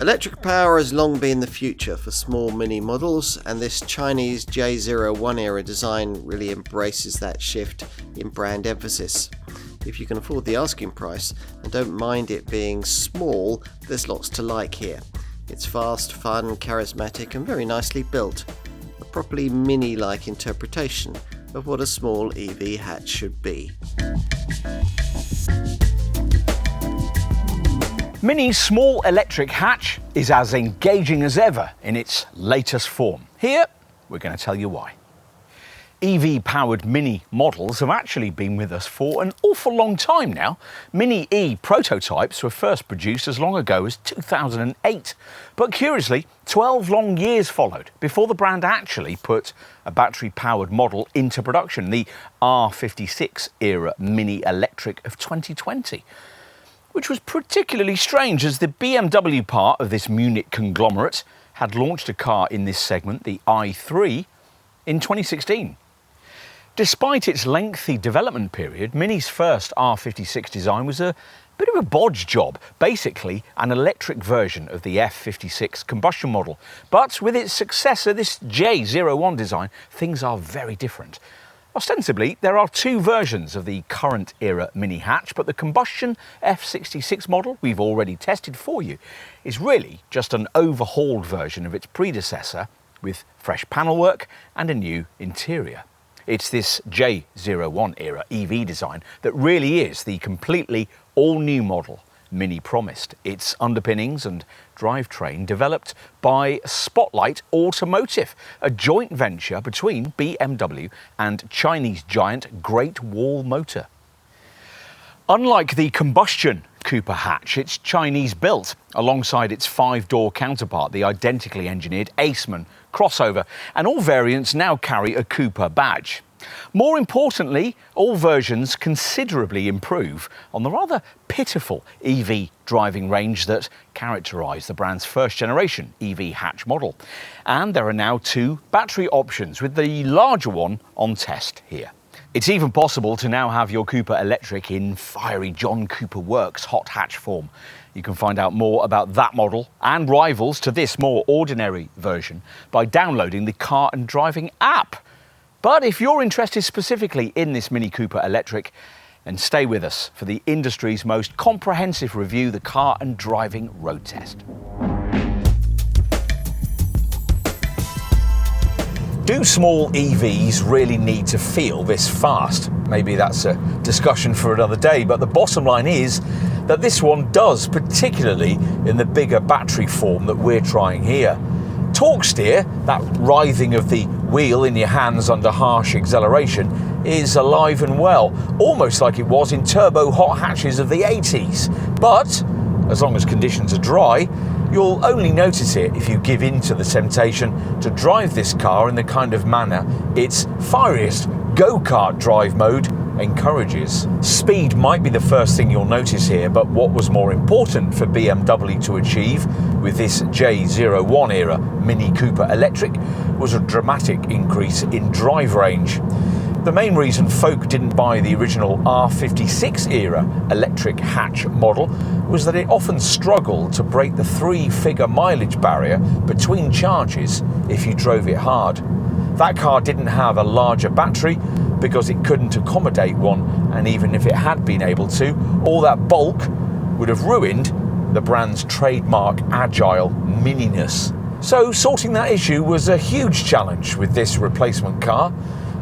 Electric power has long been the future for small mini models, and this Chinese J01 era design really embraces that shift in brand emphasis. If you can afford the asking price and don't mind it being small, there's lots to like here. It's fast, fun, charismatic and very nicely built. A properly mini-like interpretation of what a small EV hatch should be. Mini's small electric hatch is as engaging as ever in its latest form. Here, we're going to tell you why. EV-powered Mini models have actually been with us for an awful long time now. Mini E prototypes were first produced as long ago as 2008. But curiously, 12 long years followed before the brand actually put a battery-powered model into production, the R56-era MINI Electric of 2020. Which was particularly strange as the BMW part of this Munich conglomerate had launched a car in this segment, the i3, in 2016. Despite its lengthy development period, Mini's first R56 design was a bit of a bodge job, basically an electric version of the F56 combustion model. But with its successor, this J01 design, things are very different. Ostensibly, there are two versions of the current era Mini hatch, but the combustion F66 model we've already tested for you is really just an overhauled version of its predecessor with fresh panelwork and a new interior. It's this J01 era EV design that really is the completely all-new model Mini promised. Its underpinnings and drivetrain developed by Spotlight Automotive, a joint venture between BMW and Chinese giant Great Wall Motor. Unlike the combustion Cooper hatch, it's Chinese built alongside its 5-door counterpart, the identically engineered Aceman crossover, and all variants now carry a Cooper badge. More importantly, all versions considerably improve on the rather pitiful EV driving range that characterised the brand's first-generation EV hatch model. And there are now two battery options, with the larger one on test here. It's even possible to now have your Cooper Electric in fiery John Cooper Works hot hatch form. You can find out more about that model and rivals to this more ordinary version by downloading the Car and Driving app. But if you're interested specifically in this Mini Cooper Electric, then stay with us for the industry's most comprehensive review, the Car and Driving Road Test. Do small EVs really need to feel this fast? Maybe that's a discussion for another day, but the bottom line is that this one does, particularly in the bigger battery form that we're trying here. Torque steer, that writhing of the wheel in your hands under harsh acceleration, is alive and well, almost like it was in turbo hot hatches of the 80s. But, as long as conditions are dry, you'll only notice it if you give in to the temptation to drive this car in the kind of manner its fieriest go-kart drive mode encourages. Speed might be the first thing you'll notice here, but what was more important for BMW to achieve with this J01 era Mini Cooper Electric was a dramatic increase in drive range. The main reason folk didn't buy the original R56 era electric hatch model was that it often struggled to break the 3-figure mileage barrier between charges if you drove it hard. That car didn't have a larger battery because it couldn't accommodate one, and even if it had been able to, all that bulk would have ruined the brand's trademark agile mininess. So sorting that issue was a huge challenge with this replacement car.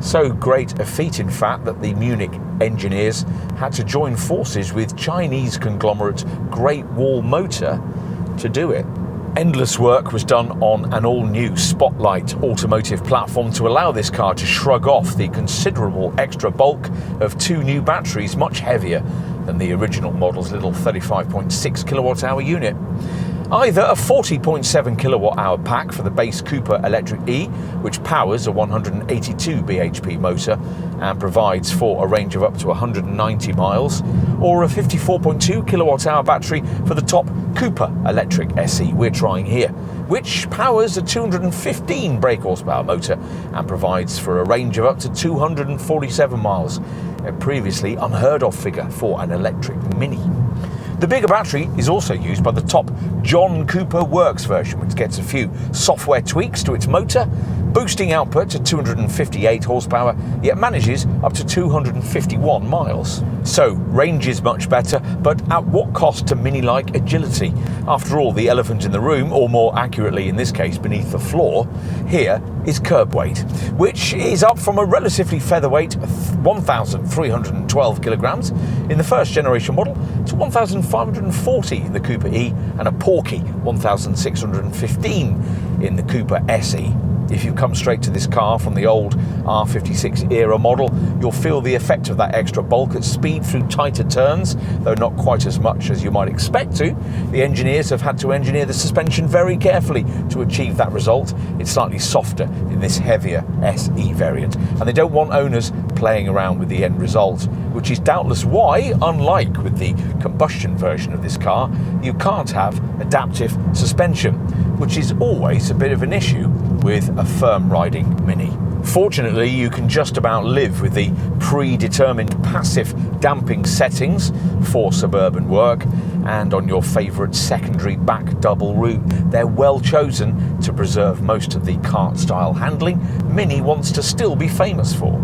So great a feat, in fact, that the Munich engineers had to join forces with Chinese conglomerate Great Wall Motor to do it. Endless work was done on an all-new Spotlight Automotive platform to allow this car to shrug off the considerable extra bulk of two new batteries, much heavier than the original model's little 35.6 kilowatt-hour unit. Either a 40.7 kilowatt-hour pack for the base Cooper Electric E, which powers a 182 bhp motor and provides for a range of up to 190 miles, or a 54.2 kilowatt-hour battery for the top Cooper Electric SE we're trying here, which powers a 215 brake horsepower motor and provides for a range of up to 247 miles, a previously unheard of figure for an electric Mini. The bigger battery is also used by the top John Cooper Works version, which gets a few software tweaks to its motor, boosting output to 258 horsepower, yet manages up to 251 miles. So, range is much better, but at what cost to Mini-like agility? After all, the elephant in the room, or more accurately in this case beneath the floor, here is curb weight, which is up from a relatively featherweight 1,312 kilograms in the first generation model to 1,540 in the Cooper E and a porky 1,615 in the Cooper SE. If you come straight to this car from the old R56-era model, you'll feel the effect of that extra bulk at speed through tighter turns, though not quite as much as you might expect to. The engineers have had to engineer the suspension very carefully to achieve that result. It's slightly softer in this heavier SE variant, and they don't want owners playing around with the end result, which is doubtless why, unlike with the combustion version of this car, you can't have adaptive suspension, which is always a bit of an issue with a firm riding Mini. Fortunately, you can just about live with the predetermined passive damping settings for suburban work and on your favourite secondary back double route. They're well chosen to preserve most of the kart-style handling Mini wants to still be famous for.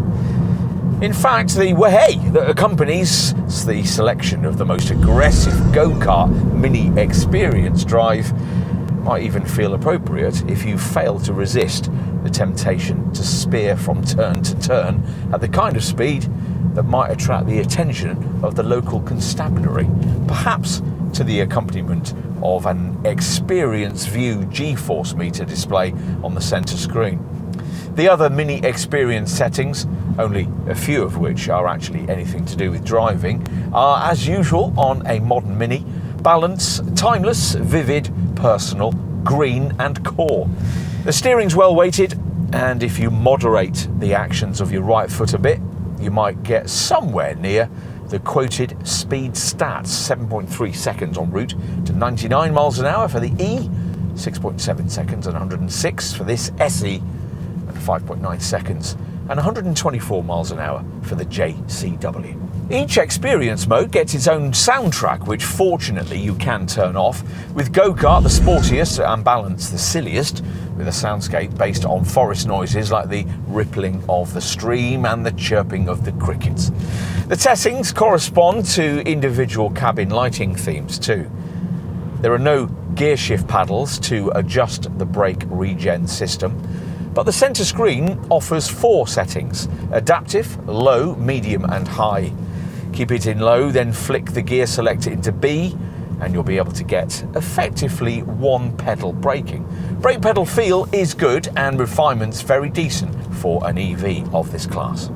In fact, the way that accompanies the selection of the most aggressive go-kart Mini experience drive might even feel appropriate if you fail to resist the temptation to spear from turn to turn at the kind of speed that might attract the attention of the local constabulary, perhaps to the accompaniment of an Experience View G-force meter display on the centre screen. The other Mini experience settings, only a few of which are actually anything to do with driving, are as usual on a modern Mini: balance, timeless, vivid, personal, green and core. The steering's well weighted, and if you moderate the actions of your right foot a bit, you might get somewhere near the quoted speed stats: 7.3 seconds en route to 99 miles an hour for the E, 6.7 seconds and 106 for this SE, and 5.9 seconds and 124 miles an hour for the JCW. Each experience mode gets its own soundtrack, which fortunately you can turn off, with Go-Kart the sportiest and Balance the silliest, with a soundscape based on forest noises like the rippling of the stream and the chirping of the crickets. The settings correspond to individual cabin lighting themes too. There are no gear shift paddles to adjust the brake regen system, but the centre screen offers 4 settings: adaptive, low, medium and high. Keep it in low, then flick the gear selector into B, and you'll be able to get effectively one pedal braking. Brake pedal feel is good and refinement's very decent for an EV of this class.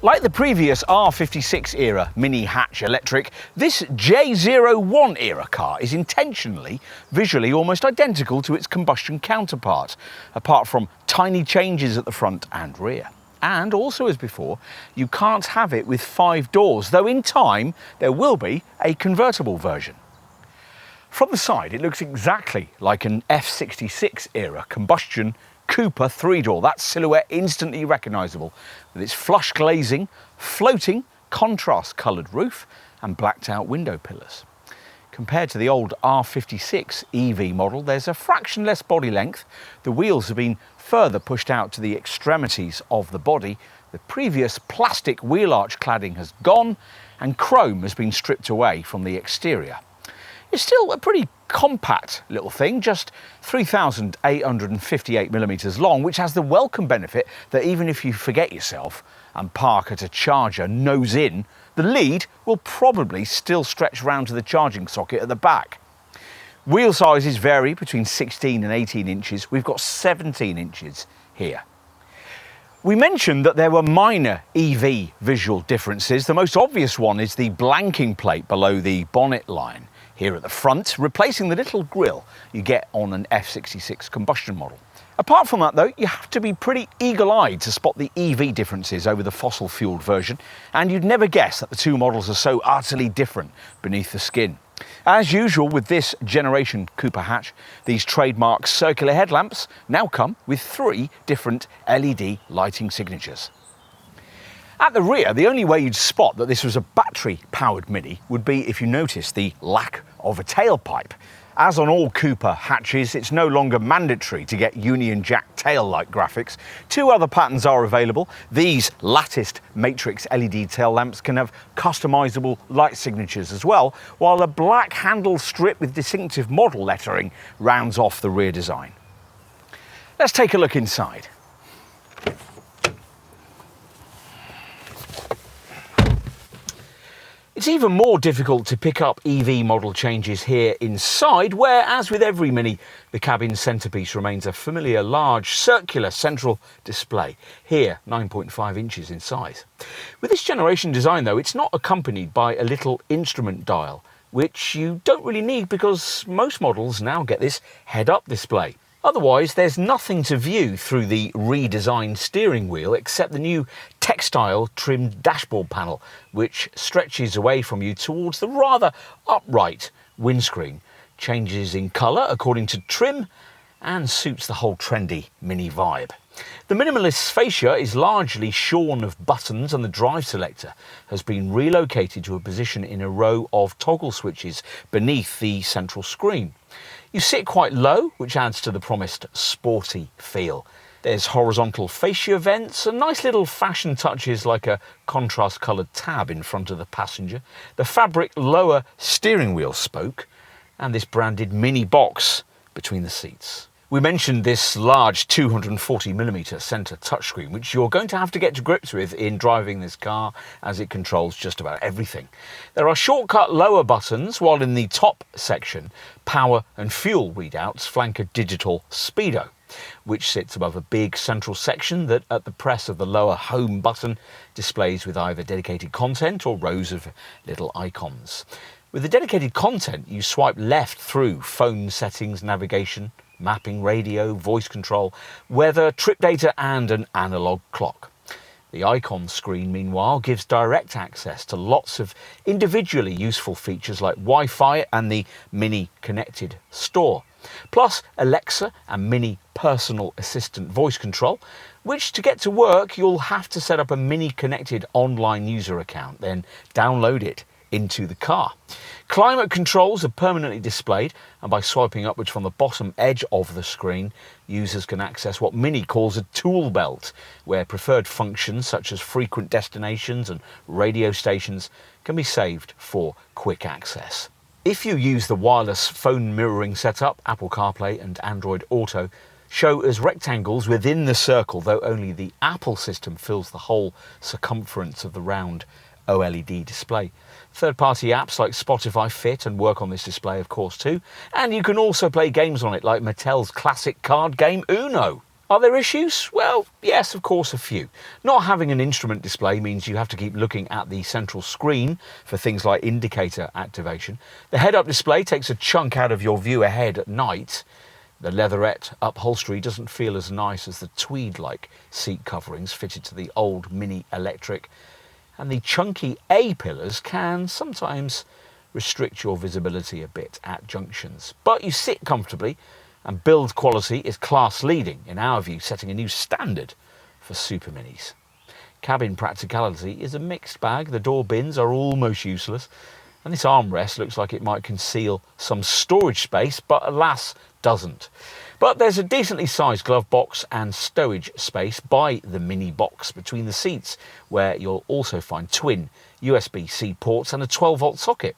Like the previous R56-era Mini Hatch Electric, this J01-era car is intentionally visually almost identical to its combustion counterpart, apart from tiny changes at the front and rear. And also as before, you can't have it with 5 doors, though in time there will be a convertible version. From the side, it looks exactly like an F66-era combustion Cooper 3-door, that silhouette instantly recognisable, with its flush glazing, floating, contrast-coloured roof and blacked-out window pillars. Compared to the old R56 EV model, there's a fraction less body length, the wheels have been further pushed out to the extremities of the body, the previous plastic wheel arch cladding has gone, and chrome has been stripped away from the exterior. It's still a pretty compact little thing, just 3,858mm long, which has the welcome benefit that even if you forget yourself and park at a charger nose in, the lead will probably still stretch round to the charging socket at the back. Wheel sizes vary between 16 and 18 inches. We've got 17 inches here. We mentioned that there were minor EV visual differences. The most obvious one is the blanking plate below the bonnet line here at the front, replacing the little grille you get on an F66 combustion model. Apart from that though, you have to be pretty eagle-eyed to spot the EV differences over the fossil-fueled version, and you'd never guess that the two models are so utterly different beneath the skin. As usual with this generation Cooper hatch, these trademark circular headlamps now come with 3 different LED lighting signatures. At the rear, the only way you'd spot that this was a battery-powered Mini would be if you noticed the lack of a tailpipe. As on all Cooper hatches, it's no longer mandatory to get Union Jack tail-like graphics. Two other patterns are available. These latticed matrix LED tail lamps can have customisable light signatures as well, while a black handle strip with distinctive model lettering rounds off the rear design. Let's take a look inside. It's even more difficult to pick up EV model changes here inside, where, as with every Mini, the cabin centrepiece remains a familiar large circular central display, here 9.5 inches in size. With this generation design though, it's not accompanied by a little instrument dial, which you don't really need because most models now get this head-up display. Otherwise, there's nothing to view through the redesigned steering wheel except the new textile trimmed dashboard panel, which stretches away from you towards the rather upright windscreen, changes in colour according to trim, and suits the whole trendy Mini vibe. The minimalist fascia is largely shorn of buttons, and the drive selector has been relocated to a position in a row of toggle switches beneath the central screen. You sit quite low, which adds to the promised sporty feel. There's horizontal fascia vents and nice little fashion touches like a contrast coloured tab in front of the passenger, the fabric lower steering wheel spoke, and this branded Mini box between the seats. We mentioned this large 240mm centre touchscreen, which you're going to have to get to grips with in driving this car, as it controls just about everything. There are shortcut lower buttons, while in the top section, power and fuel readouts flank a digital speedo, which sits above a big central section that, at the press of the lower home button, displays with either dedicated content or rows of little icons. With the dedicated content, you swipe left through phone settings, navigation, mapping, radio, voice control, weather, trip data, and an analog clock. The icon screen, meanwhile, gives direct access to lots of individually useful features like Wi-Fi and the Mini Connected Store, plus Alexa and Mini Personal Assistant voice control, which, to get to work, you'll have to set up a Mini Connected online user account, then download it into the car. Climate controls are permanently displayed, and by swiping upwards from the bottom edge of the screen, users can access what Mini calls a tool belt, where preferred functions such as frequent destinations and radio stations can be saved for quick access. If you use the wireless phone mirroring setup, Apple CarPlay and Android Auto show as rectangles within the circle, though only the Apple system fills the whole circumference of the round OLED display. Third-party apps like Spotify fit and work on this display, of course, too, and you can also play games on it like Mattel's classic card game Uno. Are there issues? Well, yes, of course, a few. Not having an instrument display means you have to keep looking at the central screen for things like indicator activation. The head-up display takes a chunk out of your view ahead at night. The leatherette upholstery doesn't feel as nice as the tweed-like seat coverings fitted to the old Mini Electric, and the chunky A-pillars can sometimes restrict your visibility a bit at junctions. But you sit comfortably, and build quality is class-leading, in our view, setting a new standard for Super Minis. Cabin practicality is a mixed bag. The door bins are almost useless, and this armrest looks like it might conceal some storage space, but alas, doesn't. But there's a decently sized glove box and stowage space by the Mini box between the seats, where you'll also find twin USB-C ports and a 12-volt socket.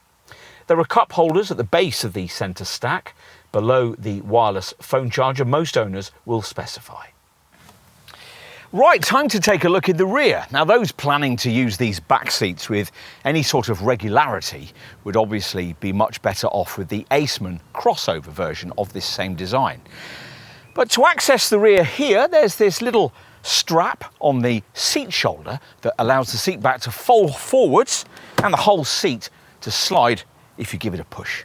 There are cup holders at the base of the centre stack, below the wireless phone charger most owners will specify. Right, time to take a look in the rear. Now, those planning to use these back seats with any sort of regularity would obviously be much better off with the Aceman crossover version of this same design. But to access the rear here, there's this little strap on the seat shoulder that allows the seat back to fold forwards and the whole seat to slide if you give it a push.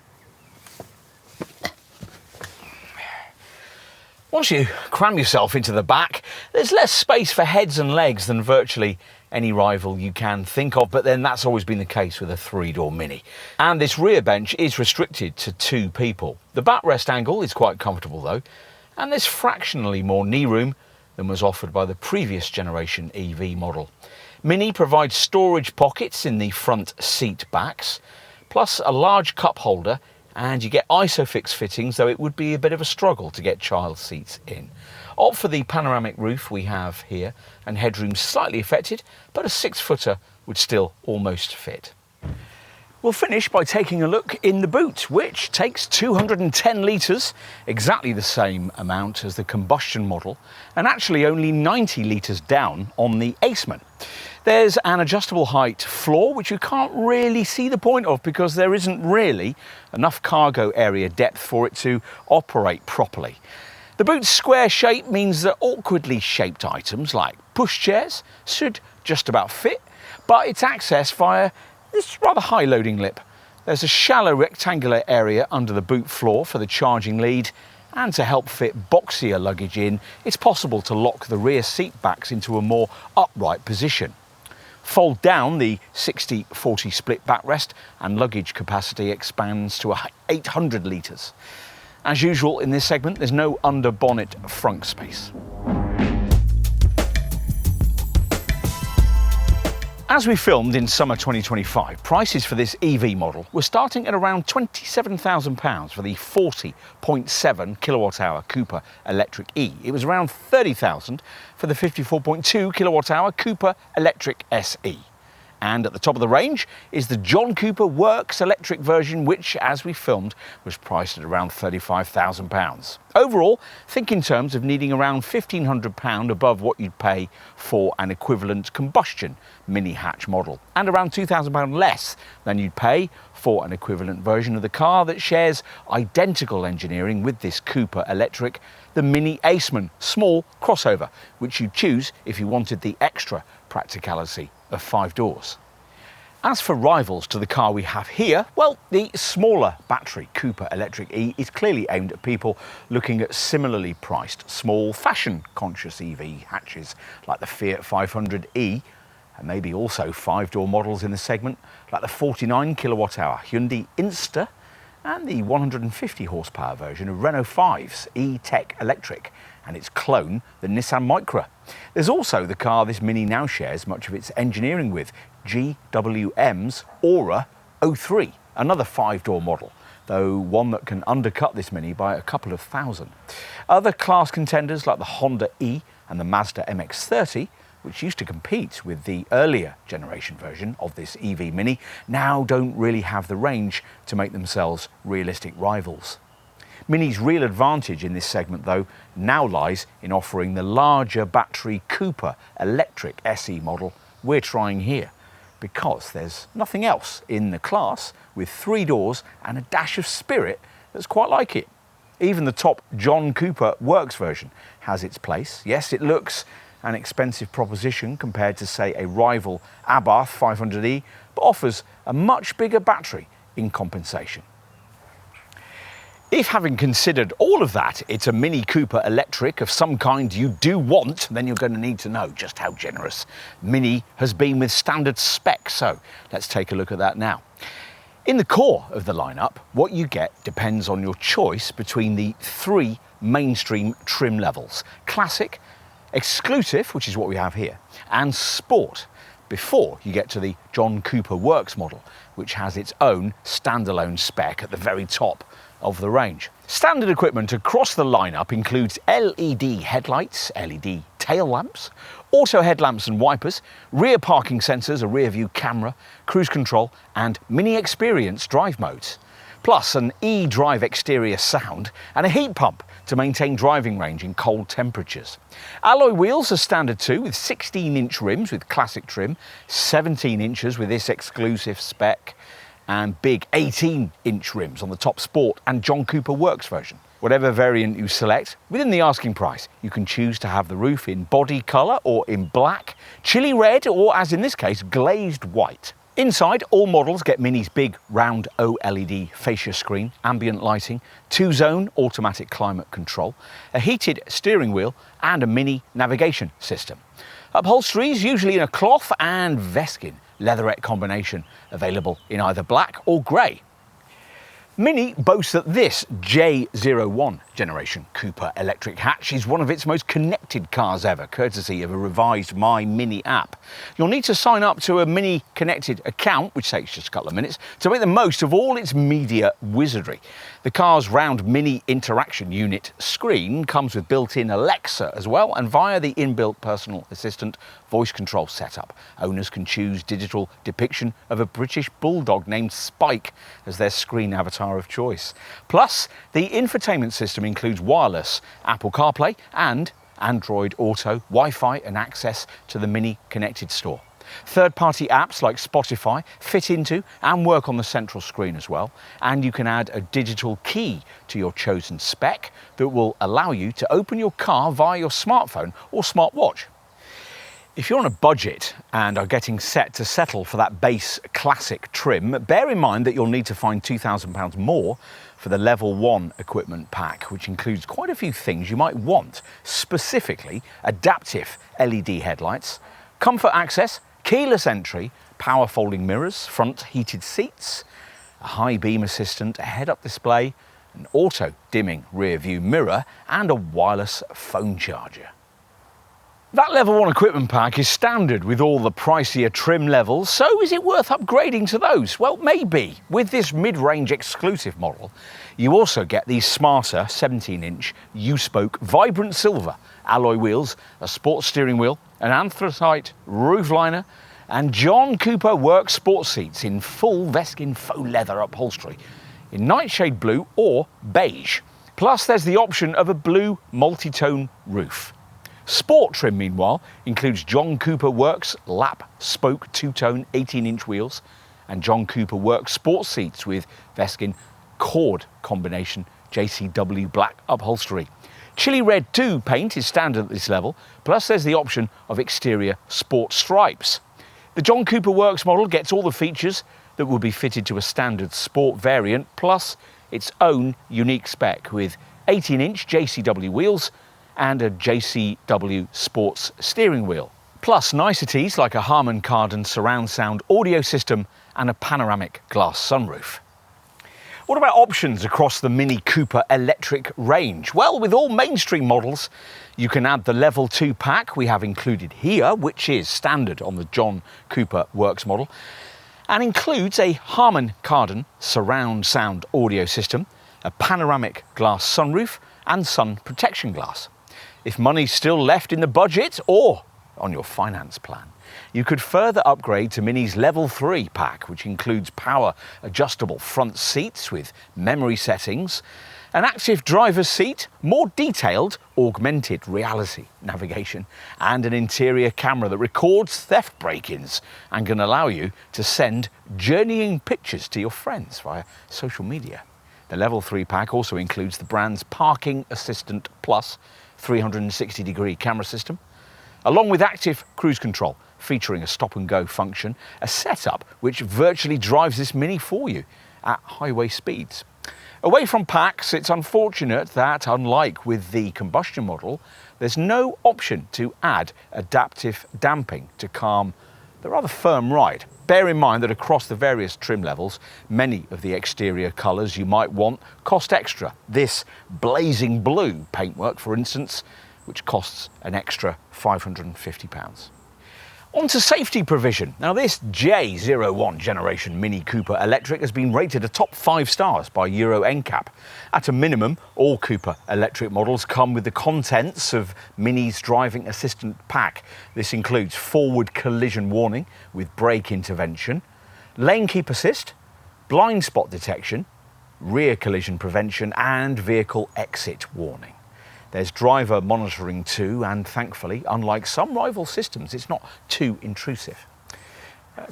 Once you cram yourself into the back, there's less space for heads and legs than virtually any rival you can think of, but then that's always been the case with a three-door Mini. And this rear bench is restricted to 2 people. The backrest angle is quite comfortable though, and there's fractionally more knee room than was offered by the previous generation EV model. Mini provides storage pockets in the front seat backs, plus a large cup holder, and you get ISOFIX fittings, though it would be a bit of a struggle to get child seats in. Opt for the panoramic roof we have here, and headroom slightly affected, but a 6-footer would still almost fit. We'll finish by taking a look in the boot, which takes 210 litres, exactly the same amount as the combustion model, and actually only 90 litres down on the Aceman. There's an adjustable height floor, which you can't really see the point of because there isn't really enough cargo area depth for it to operate properly. The boot's square shape means that awkwardly shaped items like pushchairs should just about fit, but it's accessed via this rather high loading lip. There's a shallow rectangular area under the boot floor for the charging lead, and to help fit boxier luggage in, it's possible to lock the rear seat backs into a more upright position. Fold down, the 60-40 split backrest and luggage capacity expands to 800 litres. As usual in this segment, there's no under bonnet frunk space. As we filmed in summer 2025, prices for this EV model were starting at around £27,000 for the 40.7 kilowatt-hour Cooper Electric E. It was around £30,000 for the 54.2 kilowatt-hour Cooper Electric SE. And at the top of the range is the John Cooper Works electric version, which, as we filmed, was priced at around £35,000. Overall, think in terms of needing around £1,500 above what you'd pay for an equivalent combustion mini hatch model, and around £2,000 less than you'd pay for an equivalent version of the car that shares identical engineering with this Cooper Electric, the Mini Aceman small crossover, which you'd choose if you wanted the extra practicality of 5 doors. As for rivals to the car we have here, well, the smaller battery Cooper Electric E is clearly aimed at people looking at similarly priced, small, fashion-conscious EV hatches like the Fiat 500e, and maybe also 5-door models in the segment like the 49 kilowatt-hour Hyundai Insta and the 150 horsepower version of Renault 5's E-Tech Electric and its clone, the Nissan Micra. There's also the car this Mini now shares much of its engineering with, GWM's Aura 03, another 5-door model, though one that can undercut this Mini by a couple of thousand. Other class contenders like the Honda E and the Mazda MX-30, which used to compete with the earlier generation version of this EV Mini, now don't really have the range to make themselves realistic rivals. Mini's real advantage in this segment, though, now lies in offering the larger battery Cooper Electric SE model we're trying here, because there's nothing else in the class with 3 doors and a dash of spirit that's quite like it. Even the top John Cooper Works version has its place. Yes, it looks an expensive proposition compared to, say, a rival Abarth 500e, but offers a much bigger battery in compensation. If, having considered all of that, it's a Mini Cooper Electric of some kind you do want, then you're going to need to know just how generous Mini has been with standard specs. So let's take a look at that now. In the core of the lineup, what you get depends on your choice between the 3 mainstream trim levels: Classic, Exclusive, which is what we have here, and Sport, before you get to the John Cooper Works model, which has its own standalone spec at the very top of the range. Standard equipment across the lineup includes LED headlights, LED tail lamps, auto headlamps and wipers, rear parking sensors, a rear view camera, cruise control and Mini Experience drive modes, plus an e-drive exterior sound and a heat pump to maintain driving range in cold temperatures. Alloy wheels are standard too, with 16-inch rims with classic trim, 17 inches with this exclusive spec, and big 18-inch rims on the top Sport and John Cooper Works version. Whatever variant you select, within the asking price, you can choose to have the roof in body colour or in black, chili red, or as in this case, glazed white. Inside, all models get Mini's big round OLED fascia screen, ambient lighting, 2-zone automatic climate control, a heated steering wheel and a Mini navigation system. Upholstery is usually in a cloth and Veskin leatherette combination, available in either black or grey. Mini boasts that this J01 generation Cooper electric hatch is one of its most connected cars ever, courtesy of a revised My Mini app. You'll need to sign up to a Mini connected account, which takes just a couple of minutes, to make the most of all its media wizardry. The car's round Mini interaction unit screen comes with built-in Alexa as well, and via the inbuilt personal assistant voice control setup, owners can choose digital depiction of a British bulldog named Spike as their screen avatar of choice. Plus, the infotainment system includes wireless Apple CarPlay and Android Auto, Wi-Fi and access to the Mini connected store. Third-party apps like Spotify fit into and work on the central screen as well, and you can add a digital key to your chosen spec that will allow you to open your car via your smartphone or smartwatch. If you're on a budget and are getting set to settle for that base classic trim, bear in mind that you'll need to find £2,000 more for the Level 1 equipment pack, which includes quite a few things you might want, specifically adaptive LED headlights, comfort access, keyless entry, power folding mirrors, front heated seats, a high beam assistant, a head-up display, an auto dimming rear view mirror and a wireless phone charger. That Level 1 equipment pack is standard with all the pricier trim levels, so is it worth upgrading to those? Well, maybe. With this mid-range exclusive model, you also get these smarter 17-inch U-spoke vibrant silver alloy wheels, a sports steering wheel, an anthracite roof liner, and John Cooper Works sports seats in full Veskin faux leather upholstery in nightshade blue or beige. Plus, there's the option of a blue multi-tone roof. Sport trim, meanwhile, includes John Cooper Works lap spoke two-tone 18-inch wheels and John Cooper Works sports seats with Veskin cord combination JCW black upholstery. Chili Red 2 paint is standard at this level, plus there's the option of exterior sport stripes. The John Cooper Works model gets all the features that will be fitted to a standard sport variant, plus its own unique spec with 18-inch JCW wheels and a JCW Sports steering wheel, plus niceties like a Harman Kardon surround sound audio system and a panoramic glass sunroof. What about options across the Mini Cooper electric range? Well, with all mainstream models, you can add the Level 2 pack we have included here, which is standard on the John Cooper Works model, and includes a Harman Kardon surround sound audio system, a panoramic glass sunroof and sun protection glass. If money's still left in the budget or on your finance plan, you could further upgrade to Mini's Level 3 pack, which includes power adjustable front seats with memory settings, an active driver's seat, more detailed augmented reality navigation, and an interior camera that records theft break-ins and can allow you to send journeying pictures to your friends via social media. The Level 3 pack also includes the brand's Parking Assistant Plus 360-degree camera system, along with active cruise control, featuring a stop-and-go function, a setup which virtually drives this Mini for you at highway speeds. Away from packs, it's unfortunate that, unlike with the combustion model, there's no option to add adaptive damping to calm the rather firm ride. Bear in mind that across the various trim levels, many of the exterior colours you might want cost extra. This blazing blue paintwork, for instance, which costs an extra £550. On to safety provision. Now, this J01 generation Mini Cooper Electric has been rated a top 5 stars by Euro NCAP. At a minimum, all Cooper electric models come with the contents of Mini's driving assistant pack. This includes forward collision warning with brake intervention, lane keep assist, blind spot detection, rear collision prevention and vehicle exit warning. There's driver monitoring too, and thankfully, unlike some rival systems, it's not too intrusive.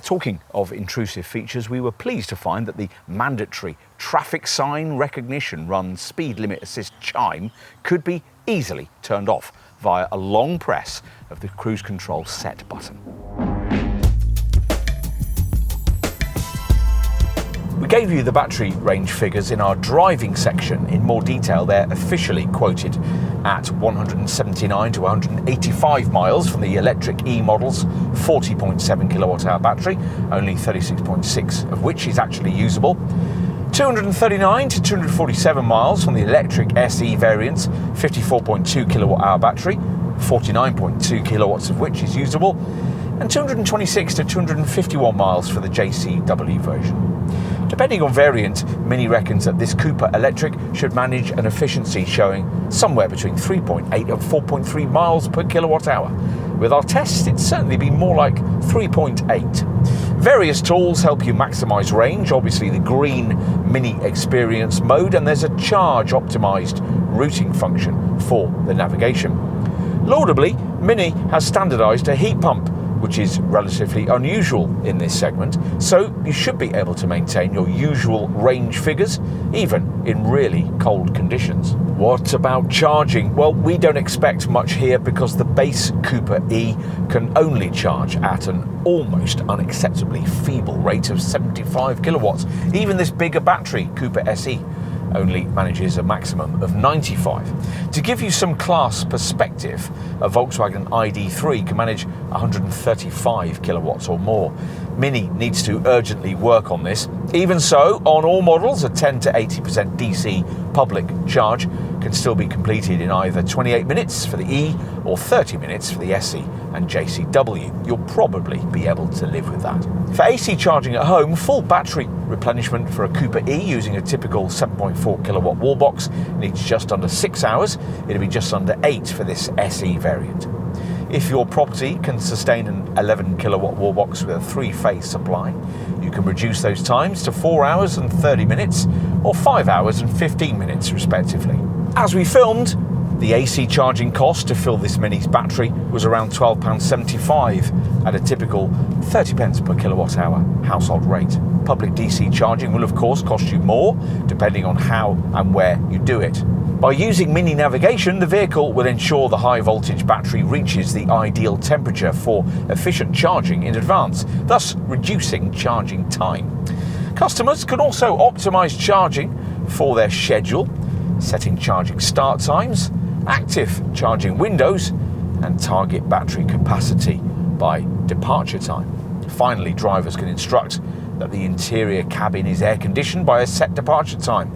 Talking of intrusive features, we were pleased to find that the mandatory traffic sign recognition run speed limit assist chime could be easily turned off via a long press of the cruise control set button. We gave you the battery range figures in our driving section in more detail. They're officially quoted at 179 to 185 miles from the electric E model's 40.7 kilowatt hour battery, only 36.6 of which is actually usable. 239 to 247 miles on the electric SE variants, 54.2 kilowatt hour battery, 49.2 kilowatts of which is usable, and 226 to 251 miles for the JCW version. Depending on variant, Mini reckons that this Cooper Electric should manage an efficiency showing somewhere between 3.8 and 4.3 miles per kilowatt hour. With our tests, it'd certainly be more like 3.8. Various tools help you maximise range, obviously the green Mini Experience mode, and there's a charge optimised routing function for the navigation. Laudably, Mini has standardised a heat pump, which is relatively unusual in this segment, so you should be able to maintain your usual range figures, even in really cold conditions. What about charging? Well, we don't expect much here because the base Cooper E can only charge at an almost unacceptably feeble rate of 75 kilowatts. Even this bigger battery, Cooper SE, only manages a maximum of 95. To give you some class perspective, a Volkswagen ID3 can manage 135 kilowatts or more. Mini needs to urgently work on this. Even so, on all models, a 10 to 80% DC public charge can still be completed in either 28 minutes for the E or 30 minutes for the SE and JCW. You'll probably be able to live with that. For AC charging at home, full battery replenishment for a Cooper E using a typical 7.4 kilowatt wall box needs just under 6 hours. It'll be just under 8 for this SE variant. If your property can sustain an 11 kilowatt wall box with a 3-phase supply, you can reduce those times to 4 hours and 30 minutes or 5 hours and 15 minutes respectively. As we filmed, the AC charging cost to fill this Mini's battery was around £12.75 at a typical 30 pence per kilowatt hour household rate. Public DC charging will of course cost you more depending on how and where you do it. By using Mini navigation, the vehicle will ensure the high voltage battery reaches the ideal temperature for efficient charging in advance, thus reducing charging time. Customers can also optimise charging for their schedule, setting charging start times, active charging windows, and target battery capacity by departure time. Finally, drivers can instruct that the interior cabin is air conditioned by a set departure time.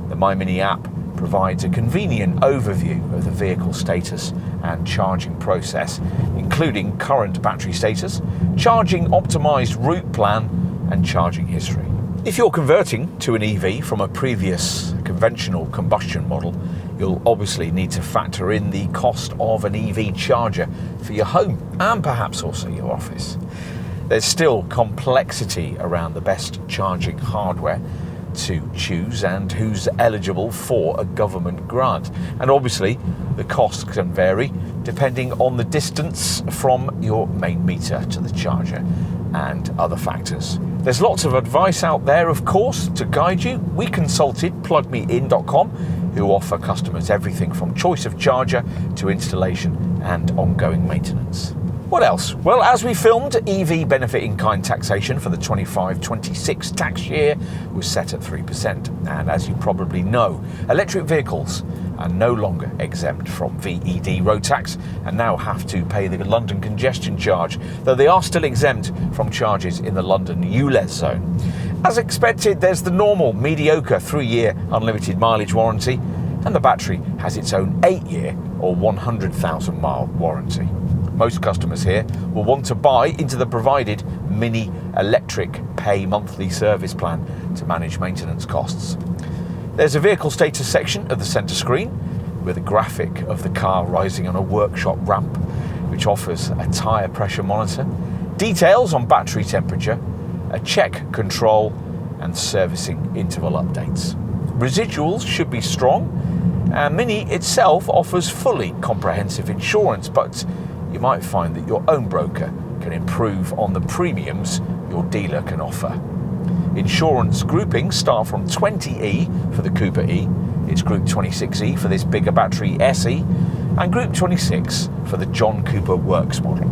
The My Mini app provides a convenient overview of the vehicle status and charging process, including current battery status, charging optimised route plan, and charging history. If you're converting to an EV from a previous conventional combustion model, you'll obviously need to factor in the cost of an EV charger for your home and perhaps also your office. There's still complexity around the best charging hardware to choose and who's eligible for a government grant. And obviously the cost can vary depending on the distance from your main meter to the charger and other factors. There's lots of advice out there, of course, to guide you. We consulted plugmein.com, who offer customers everything from choice of charger to installation and ongoing maintenance. What else? Well, as we filmed, EV benefit in kind taxation for the 25-26 tax year was set at 3%. And as you probably know, electric vehicles are no longer exempt from VED road tax and now have to pay the London congestion charge, though they are still exempt from charges in the London ULEZ zone. As expected, there's the normal mediocre 3-year unlimited mileage warranty, and the battery has its own 8-year or 100,000 mile warranty. Most customers here will want to buy into the provided Mini Electric pay monthly service plan to manage maintenance costs. There's a vehicle status section at the centre screen with a graphic of the car rising on a workshop ramp, which offers a tyre pressure monitor, details on battery temperature, a check control and servicing interval updates. Residuals should be strong, and Mini itself offers fully comprehensive insurance, but you might find that your own broker can improve on the premiums your dealer can offer. Insurance groupings start from 20E for the Cooper E, it's Group 26E for this bigger battery SE, and Group 26 for the John Cooper Works model.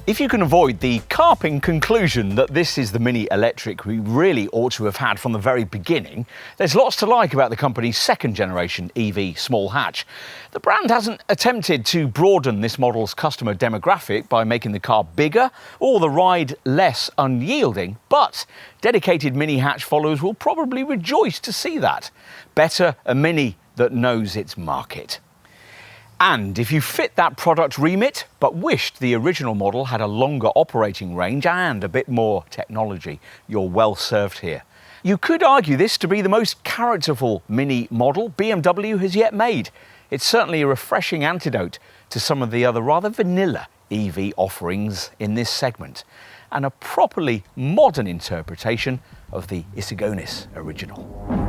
If you can avoid the carping conclusion that this is the Mini Electric we really ought to have had from the very beginning, there's lots to like about the company's second generation EV small hatch. The brand hasn't attempted to broaden this model's customer demographic by making the car bigger or the ride less unyielding, but dedicated Mini hatch followers will probably rejoice to see that. Better a Mini that knows its market. And if you fit that product remit, but wished the original model had a longer operating range and a bit more technology, you're well served here. You could argue this to be the most characterful Mini model BMW has yet made. It's certainly a refreshing antidote to some of the other rather vanilla EV offerings in this segment, and a properly modern interpretation of the Issigonis original.